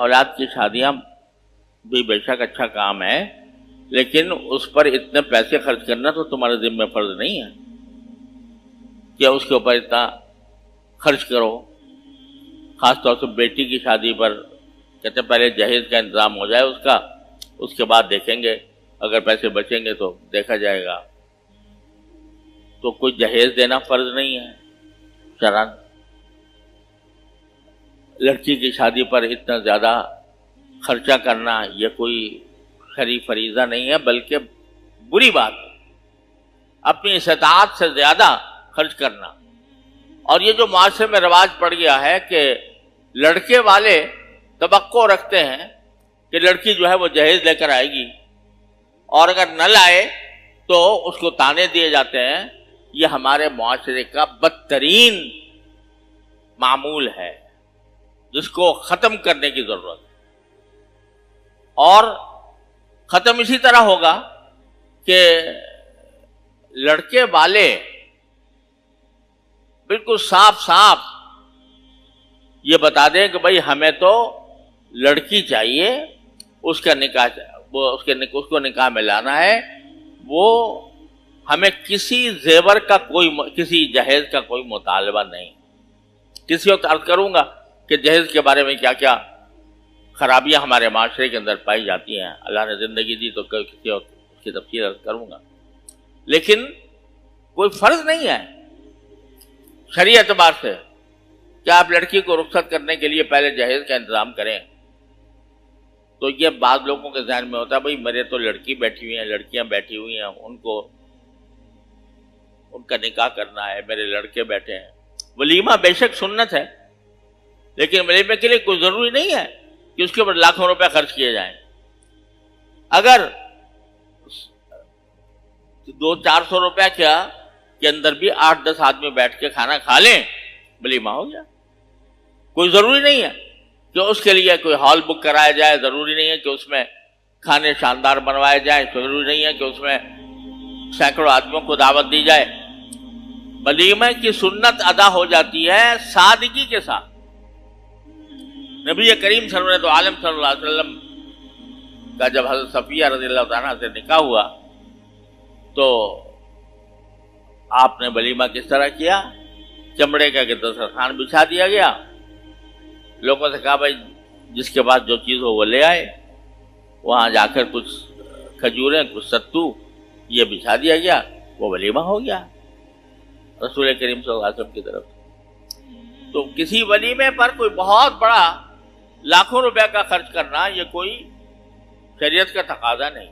اولاد کی شادیاں بھی بے شک اچھا کام ہے، لیکن اس پر اتنے پیسے خرچ کرنا تو تمہارے ذمہ فرض نہیں ہے کہ اس کے اوپر اتنا خرچ کرو. خاص طور سے بیٹی کی شادی پر کہتے ہیں پہلے جہیز کا انتظام ہو جائے اس کا، اس کے بعد دیکھیں گے، اگر پیسے بچیں گے تو دیکھا جائے گا. تو کوئی جہیز دینا فرض نہیں ہے شرعاً. لڑکی کی شادی پر اتنا زیادہ خرچہ کرنا یہ کوئی شرعی فریضہ نہیں ہے، بلکہ بری بات ہے اپنی استطاعت سے زیادہ خرچ کرنا. اور یہ جو معاشرے میں رواج پڑ گیا ہے کہ لڑکے والے توقع رکھتے ہیں کہ لڑکی جو ہے وہ جہیز لے کر آئے گی، اور اگر نہ لائے تو اس کو تانے دیے جاتے ہیں. یہ ہمارے معاشرے کا بدترین معمول ہے جس کو ختم کرنے کی ضرورت ہے. اور ختم اسی طرح ہوگا کہ لڑکے والے بالکل صاف صاف یہ بتا دیں کہ بھائی ہمیں تو لڑکی چاہیے، اس کا نکاح اس کو نکاح میں لانا ہے، وہ ہمیں کسی زیور کا کسی جہیز کا کوئی مطالبہ نہیں. کسی وقت عرض کروں گا کہ جہیز کے بارے میں کیا کیا خرابیاں ہمارے معاشرے کے اندر پائی جاتی ہیں. اللہ نے زندگی دی تو کسی وقت اس کی تفصیل عرض کروں گا. لیکن کوئی فرض نہیں ہے شرعی اعتبار سے کہ آپ لڑکی کو رخصت کرنے کے لیے پہلے جہیز کا انتظام کریں. تو یہ بعض لوگوں کے ذہن میں ہوتا ہے بھائی میرے تو لڑکی بیٹھی ہوئی ہیں، لڑکیاں بیٹھی ہوئی ہیں، ان کا نکاح کرنا ہے، میرے لڑکے بیٹھے ہیں. ولیمہ بے شک سنت ہے، لیکن ولیمے کے لیے کوئی ضروری نہیں ہے کہ اس کے اوپر لاکھوں روپے خرچ کیے جائیں. اگر 200-400 روپے کے اندر بھی 8-10 آدمی بیٹھ کے کھانا کھا لیں، ولیمہ ہو گیا. کوئی ضروری نہیں ہے کہ اس کے لیے کوئی ہال بک کرایا جائے، ضروری نہیں ہے کہ اس میں کھانے شاندار بنوائے جائیں، ضروری نہیں ہے کہ اس میں سینکڑوں آدمیوں کو دعوت دی جائے. ولیمہ کی سنت ادا ہو جاتی ہے سادگی کے ساتھ. نبی کریم صلی اللہ علیہ وسلم کا جب حضرت صفیہ رضی اللہ عنہا سے نکاح ہوا تو آپ نے ولیمہ کس طرح کیا؟ چمڑے کا دسترخوان بچھا دیا گیا، لوگوں سے کہا بھائی جس کے بعد جو چیز ہو وہ لے آئے. وہاں جا کر کچھ کھجوریں، کچھ ستو یہ بچھا دیا گیا، وہ ولیمہ ہو گیا رسول کریم صلی اللہ علیہ وسلم کی طرف. تو کسی ولیمے پر کوئی بہت بڑا لاکھوں روپے کا خرچ کرنا یہ کوئی شریعت کا تقاضا نہیں.